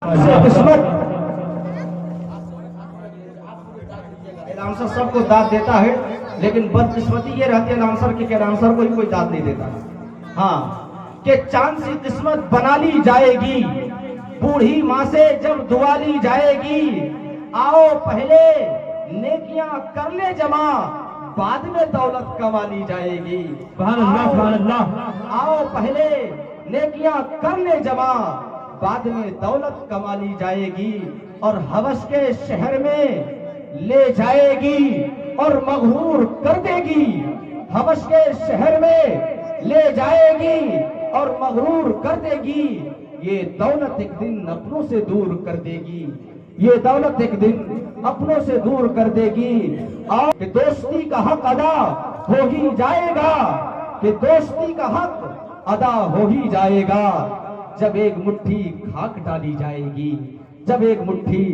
سے قسمت لانسر سب کو داد دیتا ہے، لیکن بدقسمتی یہ رہتی ہے لانسر کی کہ لانسر کو ہی کوئی داد نہیں دیتا۔ ہاں کہ چاند سی قسمت بنا لی جائے گی، بوڑھی ماں سے جب دعا لی جائے گی، آؤ پہلے نیکیاں کر لے جمع، بعد میں دولت کما لی جائے گی۔ سبحان اللہ سبحان اللہ۔ آؤ پہلے نیکیاں کر لے جمع، بعد میں دولت کما لی جائے گی، اور حوش کے شہر میں لے جائے گی اور مغرور کر دے گی۔ حوش کے شہر میں لے جائے گی اور مغرور کر دے گی، یہ دولت ایک دن اپنوں سے دور کر دے گی، یہ دولت ایک دن اپنوں سے دور کر دے گی۔ اور کہ دوستی کا حق ادا ہو ہی جائے گا، کہ دوستی کا حق ادا ہو ہی جائے گا، جب ایک مٹھی خاک ڈالی جائے گی، جب ایک مٹھی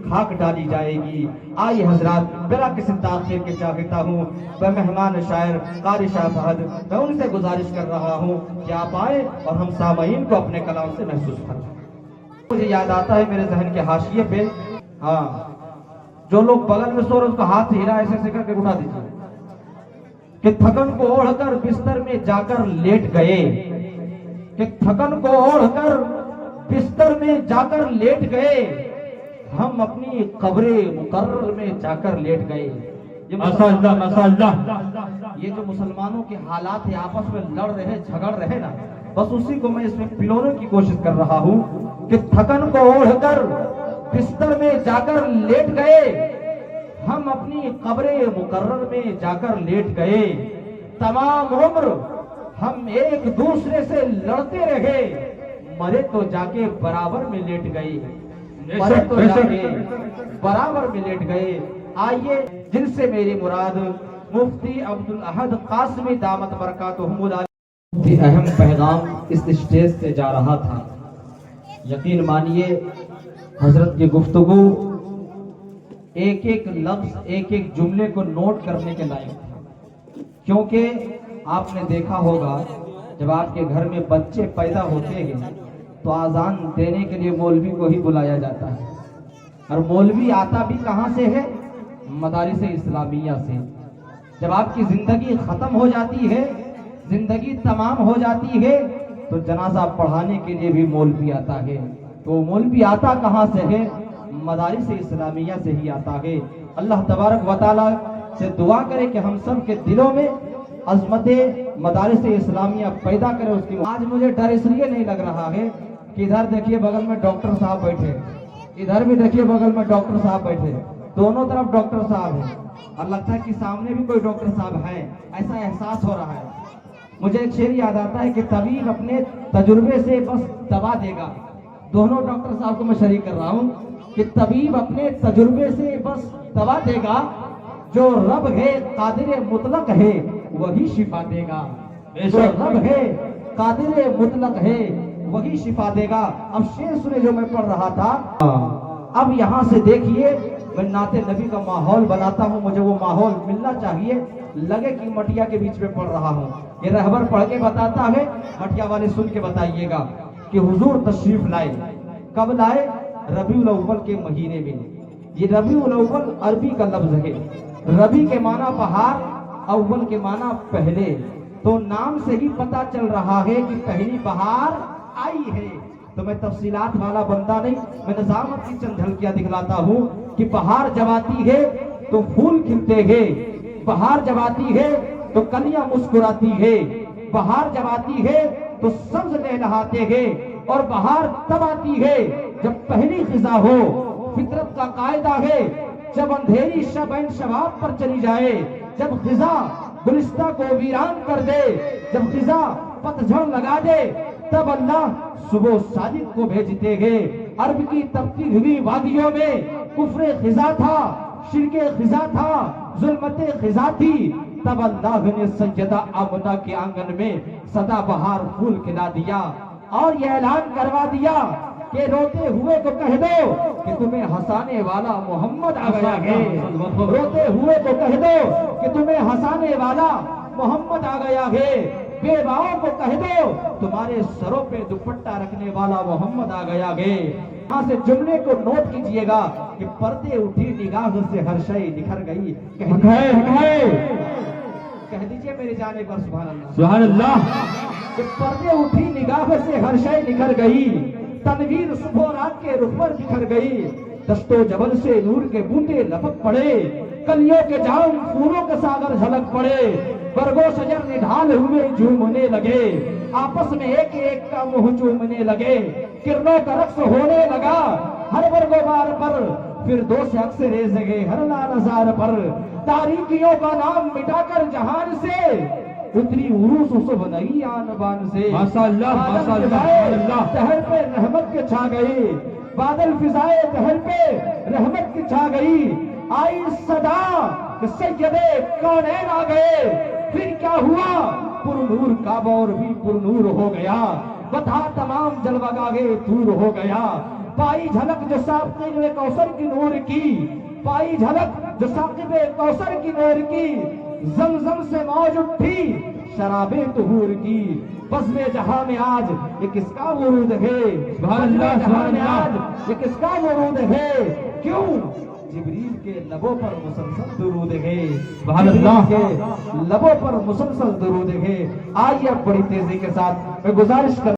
خاک ڈالی جائے گی۔ آئیے حضرات، بلا کسی تاخیر کے چاہتا ہوں میں مہمان شاعر قاری شاہ فہد، میں ان سے گزارش کر رہا ہوں کہ آپ آئیں اور ہم سامعین کو اپنے کلام سے محسوس کریں۔ مجھے یاد آتا ہے میرے ذہن کے حاشیے پہ، ہاں جو لوگ بغل میں سو رہے اس کو ہاتھ سے ہلا ایسے کر کے اٹھا دیجیے، کہ تھکن کو اوڑھ کر بستر میں جا کر لیٹ گئے، کہ تھکن کو اوڑھ کر بستر میں جا کر لیٹ گئے، ہم اپنی قبر مقرر میں جا کر لیٹ گئے۔ یہ جو مسلمانوں کے حالات ہیں، آپس میں لڑ رہے جھگڑ رہے نا، بس اسی کو میں اس میں پلونے کی کوشش کر رہا ہوں کہ تھکن کو اوڑھ کر بستر میں جا کر لیٹ گئے، ہم اپنی قبر مقرر میں جا کر لیٹ گئے، تمام عمر ہم ایک دوسرے سے لڑتے رہے، مرے تو جا کے برابر میں لیٹ گئے، مرے تو جا کے برابر میں لیٹ گئے۔ آئیے جن سے میری مراد مفتی عبدالاحد قاسمی دامت برکاتہم العالی، اہم پیغام اس اسٹیج سے جا رہا تھا۔ یقین مانیے حضرت کی گفتگو ایک ایک لفظ ایک ایک جملے کو نوٹ کرنے کے لائق تھا، کیونکہ آپ نے دیکھا ہوگا جب آپ کے گھر میں بچے پیدا ہوتے ہیں تو آذان دینے کے لیے مولوی کو ہی بلایا جاتا ہے، اور مولوی آتا بھی کہاں سے ہے؟ مدارس اسلامیہ سے۔ جب آپ کی زندگی ختم ہو جاتی ہے، زندگی تمام ہو جاتی ہے، تو جنازہ پڑھانے کے لیے بھی مولوی آتا ہے، تو مولوی آتا کہاں سے ہے؟ مدارس اسلامیہ سے ہی آتا ہے۔ اللہ تبارک و تعالی سے دعا کرے کہ ہم سب کے دلوں میں عظمت مدارس اسلامیہ پیدا کرے۔ اس کی آج مجھے ڈر اس لیے نہیں لگ رہا ہے کہ ادھر دیکھیے بغل میں ڈاکٹر صاحب بیٹھے، ادھر بھی دیکھیے بغل میں ڈاکٹر صاحب بیٹھے، دونوں طرف ڈاکٹر صاحب ہیں، اور لگتا ہے کہ سامنے بھی کوئی ڈاکٹر صاحب ہیں، ایسا احساس ہو رہا ہے۔ مجھے ایک شعر یاد آتا ہے کہ طبیب اپنے تجربے سے بس دوا دے گا، دونوں ڈاکٹر صاحب کو میں شریک کر رہا ہوں کہ طبیب اپنے تجربے سے بس دوا دے گا، جو رب ہے قادر مطلق ہے وہی شفا دے گا، جو رب ہے قادر مطلق ہے وہی شفا دے گا۔ اب شعر سنے جو میں پڑھ رہا تھا، اب یہاں سے دیکھیے میں نعت نبی کا ماحول بناتا ہوں، مجھے وہ ماحول ملنا چاہیے، لگے کہ مٹیا کے بیچ میں پڑھ رہا ہوں۔ یہ رہبر پڑھ کے بتاتا ہے، مٹیا والے سن کے بتائیے گا کہ حضور تشریف لائے، کب لائے؟ ربیع الاول کے مہینے میں۔ یہ ربیع الاول عربی کا لفظ ہے، ربیع کے معنی بہار، اول کے معنی پہلے، تو نام سے ہی پتا چل رہا ہے کہ پہلی بہار آئی ہے۔ تو میں تفصیلات والا بندہ نہیں، میں نظامت کی چند جھلکیاں دکھلاتا ہوں کہ بہار جب آتی ہے تو پھول کھلتے ہیں، بہار جب آتی ہے تو کلیاں مسکراتی ہے، بہار جب آتی ہے تو سبز لہلہاتے ہیں، اور بہار تب آتی ہے جب پہلی خزاں ہو۔ فطرت کا قاعدہ ہے جب اندھیری شب این شباب پر چلی جائے، جب خزاں گلستہ کو ویران کر دے، جب خزاں پتجھڑ لگا دے، تب اللہ صبح صادق کو بھیجتے ہیں۔ عرب کی تبتی ہوئی وادیوں میں کفر خزاں تھا، شرک خزاں تھا، ظلمت خزاں تھی، تب اللہ نے سیدہ آمنہ کے آنگن میں سدا بہار پھول کھلا دیا، اور یہ اعلان کروا دیا کہ روتے ہوئے کو کہہ دو کہ تمہیں ہنسانے والا محمد آ گیا ہے، روتے ہوئے کو کہہ دو کہ تمہیں ہنسانے والا محمد آ گیا ہے، بیواؤں کو کہہ دو تمہارے سروں پہ دوپٹہ رکھنے والا محمد آ گیا ہے۔ یہاں سے جملے کو نوٹ کیجئے گا کہ پردے اٹھی نگاہ سے ہر شے نکھر گئی. کہہ دیجئے میرے جانے پر سبحان اللہ. سبحان اللہ. کہ پردے اٹھی نگاہ سے ہر شے نکھر گئی, تنویر صبح و رات کے رخ پر بکھر گئی, دست و جبل سے نور کے بوٹے لپک پڑے, کلیوں کے جام پھولوں کے ساگر جھلک پڑے, برگو شجر نڈھال ہوئے جھومنے لگے, آپس میں ایک ایک کا منہ چومنے لگے, کرنوں کا رقص ہونے لگا ہر برگو بار پر, پھر دو سے اکثر گئے ہر لالزار پر, تاریکیوں کا نام مٹا کر جہان سے اتری عروس صبح نئی آن بان سے. ماشاء اللہ, ماشاء اللہ, ماشاء اللہ. تہر پہ رحمت کے چھا گئی, بادل فضائے تہر پہ رحمت کی چھا گئی, آئی صدا کہ سیدے کونین آ گئے, پھر کیا ہوا پر نور کعبہ اور بھی پر نور ہو گیا, بتا تمام جلوہ گاہے دور ہو گیا, پائی جھلک جو ساقب کوثر کی نور کی, پائی جھلک جو ساقب کوثر کی نور کی, زمزم سے موج اٹھی شرابِ طہور کی, بزم جہاں میں آج یہ کس کا ورود ہے, سبحان اللہ, سبحان اللہ. آج یہ کس کا ورود ہے, کیوں جبریل کے لبوں پر مسلسل درود ہے, سبحان اللہ. جبریل کے لبوں پر مسلسل درود ہے. آئیے اب بڑی تیزی کے ساتھ میں گزارش کر